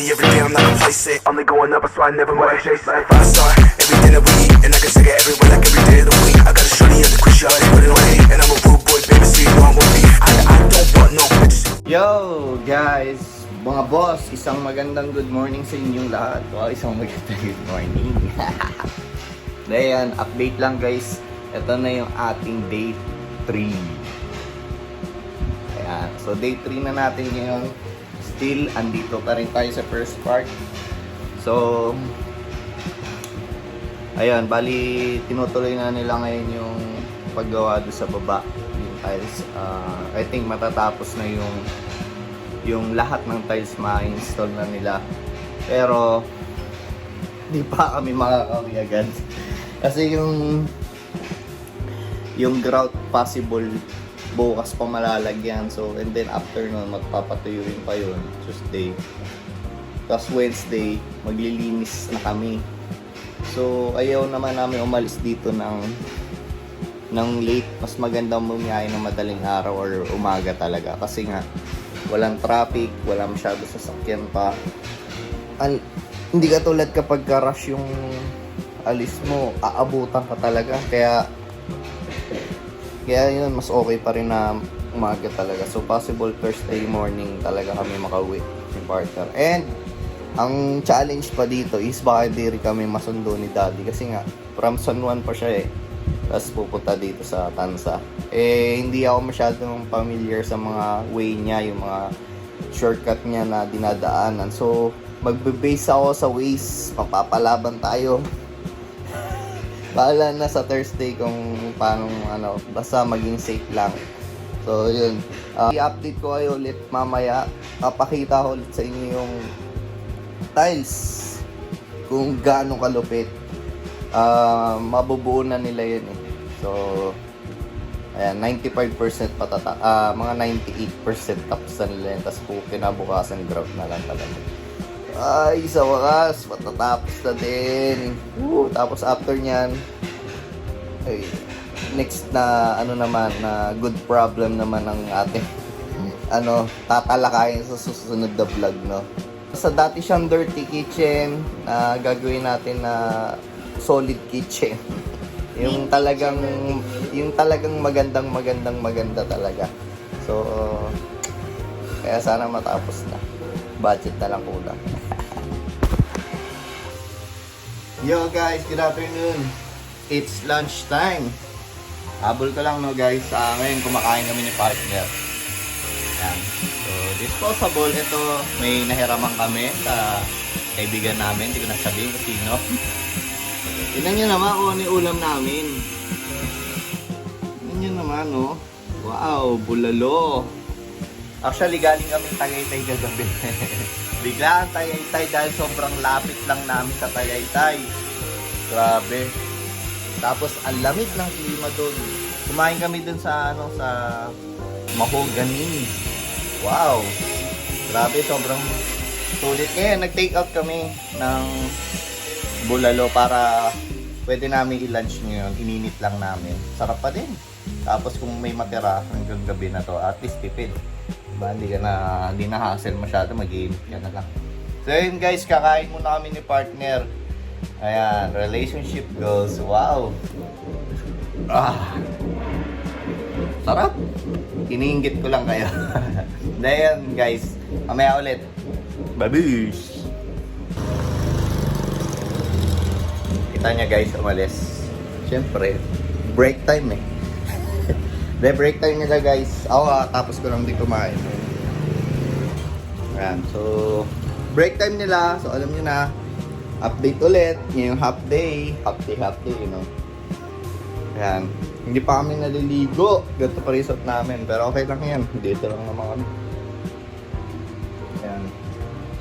money every day, I'm not complacent. Only going up, so I never wanna chase it. 5-star, everything that we eat, and I can take it everywhere like every day of the week. I got a shorty at the quick shot, put it on me, and I'm a rude boy, baby, so you know I'm gonna be. I don't want no bitches. Yo guys, mga boss, isang magandang good morning sa inyong lahat. Wow, isang magandang good morning. Ayan, update lang guys. Ito na yung ating day 3. Ayan, so day 3 na natin ngayon. Still, andito pa rin tayo sa first part. So, ayan, bali tinutuloy na nila ngayon yung paggawa doon sa baba. Yung tiles, I think matatapos na yung lahat ng tiles ma-install na nila. Pero di pa kami makakauwi agad. Kasi yung grout possible bukas pa malalagyan. So, and then after nun, magpapatuyuin pa yun, Tuesday. Tapos Wednesday, maglilinis na kami. So, ayaw naman namin umalis dito ng late. Mas magandang bumiyahe ng madaling araw or umaga talaga. Kasi nga, walang traffic, wala masyado sasakyan pa. Hindi katulad kapag rush yung alis mo, aabutan ka talaga. Kaya yun, mas okay pa rin na umaga talaga. So possible Thursday morning talaga kami makauwi ni partner. And ang challenge pa dito is baka hindi rin kami masundo ni daddy. Kasi nga, from San Juan pa siya eh. Tapos pupunta dito sa Tansa. Hindi ako masyadong familiar sa mga way niya, yung mga shortcut niya na dinadaanan. So, magbe-base ako sa ways, mapapalaban tayo. Bahala na sa Thursday kung paano, basta maging safe lang. So, yun. I-update ko kayo ulit mamaya. Papakita ko ulit sa inyo yung tiles. Kung gaano kalupit. Mabubuo na nila yun eh. So, ayan, 95% patata. Mga 98% tapos na nila yun. Tapos po, kinabukasan grout na lang talaga. Ay, sa wakas, matatapos na din. Tapos after nyan, ay, next na, na good problem naman ang ating, tatalakayin sa susunod na vlog, no? Sa dati siyang dirty kitchen, gagawin natin na solid kitchen. yung talagang maganda talaga. So, kaya sana matapos na. Budget na lang kulang. Yo guys, good afternoon. It's lunch time. Habol ko lang guys. Ngayon kumakain kami ni partner. Yan. So, disposable. Ito, may nahiraman kami sa kaibigan namin. Hindi ko na sabihin kung sino. Tignan nyo naman kung ano yung ulam namin. Tignan nyo naman, oh. Wow, bulalo. Actually, galing kami Tagaytay kagabi. Biglaan Tagaytay dahil sobrang lapit lang namin sa Tagaytay. Grabe. Tapos, ang lamig ng klima doon. Kumain kami doon sa, sa Mahogany. Wow. Grabe, sobrang sulit. Ngayon, nag-take out kami ng bulalo para pwede namin i-lunch ngayon. Ininit lang namin. Sarap pa din. Tapos kung may matira hanggang gabi na to, at least tipid. Diba? Hindi na hassle masyado, mag-iinit ka na lang. So yun guys, kakain muna kami ni partner. Ayan, relationship goals. Wow. Sarap. Iniinggit ko lang kayo. Ayan guys, mamaya ulit. Babish. Kita niya guys, umalis. Siyempre, break time eh. Break time nila guys. Ako tapos ko lang din kumain. Ayan, so break time nila. So alam nyo na, update ulit. Ngayong half day, you know. Ayan, hindi pa kami naliligo. Ganito pa resort namin. Pero okay lang yan. Dito lang naman kami. Ayan.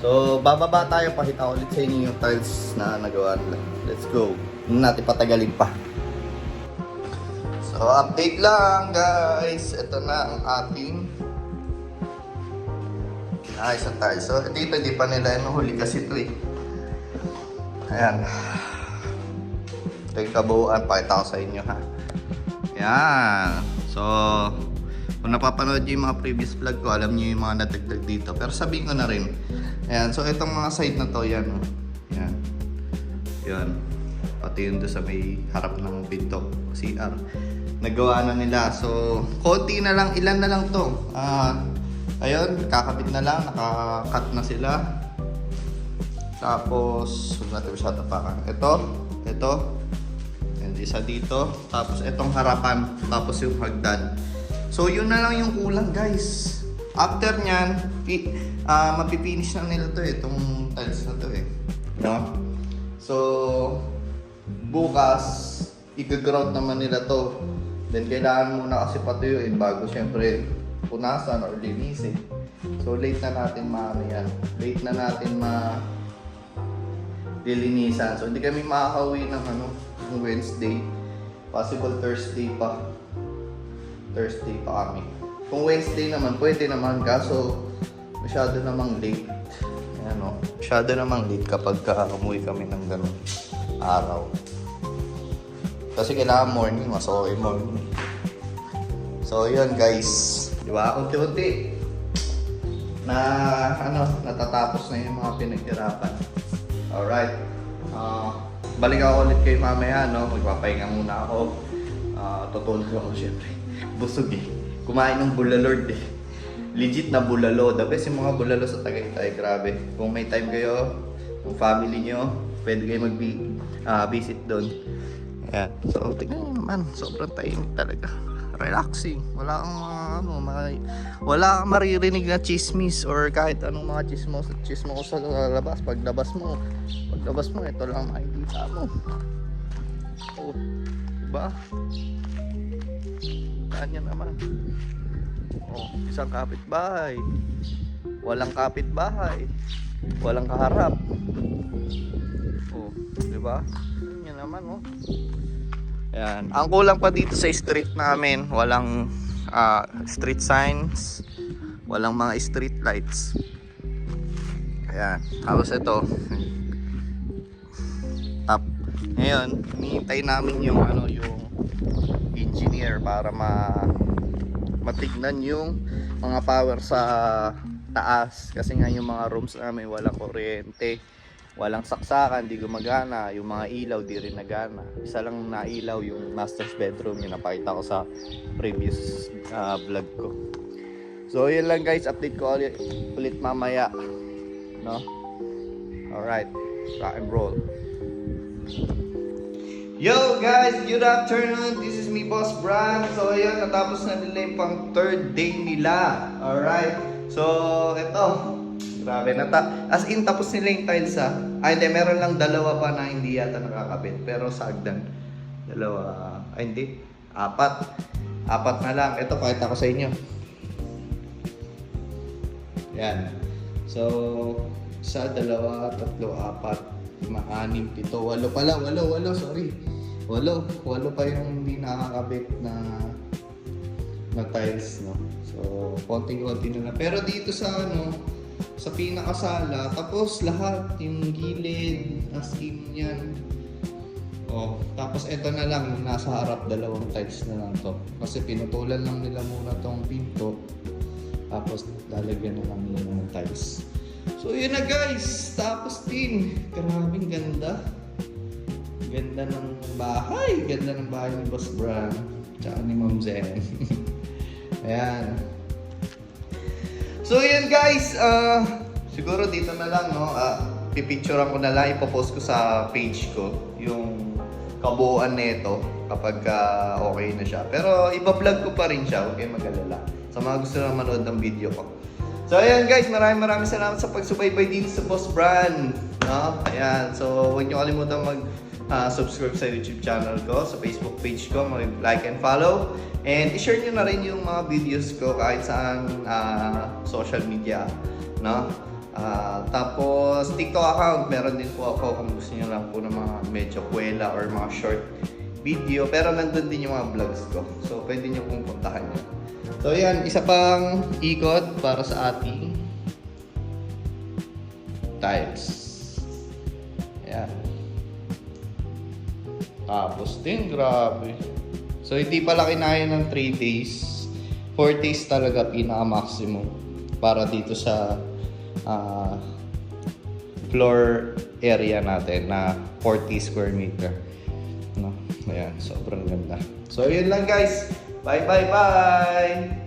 So bababa tayo. Pakita ulit sa inyo yung tiles na nagawa nila. Let's go. Hindi natin patagalin pa. So, update lang guys. Ito na ang ating ayos na tayo. So, dito di pa nila huli kasi ito eh. Ayan. Ito yung kabuuan. Pakita ko sa inyo ha. Ayan. So, kung napapanood nyo yung mga previous vlog ko, alam nyo yung mga nadagdag dito. Pero sabihin ko na rin. Ayan, so itong mga side na to, yan. Oh. Yan. Yan. Pati yun doon sa may harap ng pinto, CR. Nagawa na nila. So, konti na lang, ilan na lang to. Ayun, kakabit na lang, naka-cut na sila. Tapos, huwag natin masyado tapakan. Ito. And isa dito. Tapos, itong harapan. Tapos yung hagdan. So, yun na lang yung kulang, guys. After nyan, mapipinish na nila to itong tiles na to no? So, bukas, i-grout naman nila to. Then, kailangan muna kasi patuyuin bago syempre punasan or linisin. So, late na natin yan. Late na natin lilinisan. So, hindi kami makakauwi ng Wednesday. Possible Thursday pa. Thursday pa kami. Kung Wednesday naman, pwede naman. Kaso, masyado namang late. Ayan, masyado namang late kapag umuwi kami ng ganun araw. Kasi kailangan morning, mas okay morning. So, yun guys. Diba? Unti-unti natatapos na yung mga pinaghirapan. Alright. Balik ako ulit kay mamaya, magpapahinga muna ako. Tutulog ako syempre. Busog kumain ng bulalord Legit na bulalo. The best yung mga bulalo sa Tagaytay. Grabe. Kung may time kayo, kung family nyo, pwede kayo visit doon. Ayan. So, tingnan nyo naman. Sobrang tahimik talaga. Relaxing. Wala kang maririnig na chismis or kahit anong mga chismo ko sa labas. Paglabas mo, ito lang makikita mo. Oh, diba? Kanya naman. Oh, isang kapitbahay. Walang kapitbahay. Walang kaharap. Oh, diba? Yan naman, Ayan. Ang kulang pa dito sa street namin, walang street signs, walang mga street lights. Ayan. Tapos ito. Ngayon, hinihintay namin yung engineer para matignan yung mga power sa taas. Kasi nga yung mga rooms namin walang kuryente. Walang saksakan, di gumagana. Yung mga ilaw, di rin nagana. Isa lang na ilaw yung master's bedroom. Yung napakita ko sa previous vlog ko. So, yun lang guys. Update ko ulit mamaya. Alright. Rock and roll. Yo guys! Good afternoon! This is me, Boss Bran. So, ayun. Natapos na nila yung pang third day nila. Alright. So, ito. Grabe na as in tapos nila yung tiles hindi, meron lang dalawa pa na hindi yata nakakabit. Pero sa hagdan, apat na lang. Ito, pakita ko sa inyo. Yan. So, isa, dalawa, tatlo, apat, 5, 6, 7, 8 pala. 8, sorry. 8 pa yung hindi nakakabit na tiles, So, konting-konti na lang. Pero dito sa sa pinakasala, tapos lahat yung gilid, as in yan. Tapos ito na lang, yung nasa harap, 2 tiles na lang to. Kasi pinutulan lang nila muna tong pinto. Tapos lalagyan na lang nila ng tiles. So yun na guys, tapos din. Grabing ganda. Ganda ng bahay. Ganda ng bahay ni Boss Bran. Tsaka ni Ma'am Zen. Ayan. So yun guys, siguro dito na lang pipicturean ko na lang, ipopost ko sa page ko yung kabuuan nito kapag okay na siya. Pero iba-vlog ko pa rin siya, huwag kayong mag-alala. Sa mga gusto na manood ng video ko. So ayan guys, maraming salamat sa pagsubaybay dito sa Boss Bran. Ayan, so huwag niyo kalimutan subscribe sa YouTube channel ko, sa Facebook page ko, like and follow. And i-share nyo na rin yung mga videos ko kahit saan social media, tapos TikTok account, meron din po ako kung gusto nyo lang po ng mga medyo kwela or mga short video. Pero nandun din yung mga vlogs ko, so pwede nyo pong puntahan yun. So yan, isa pang ikot para sa ating tiles. Ayan. Tapos din, grabe. So, hindi pala kinaya ng 3 days. 4 days talaga pinaka-maximum para dito sa floor area natin na 40 square meter. No? Ayan, sobrang ganda. So, yun lang guys. Bye, bye, bye!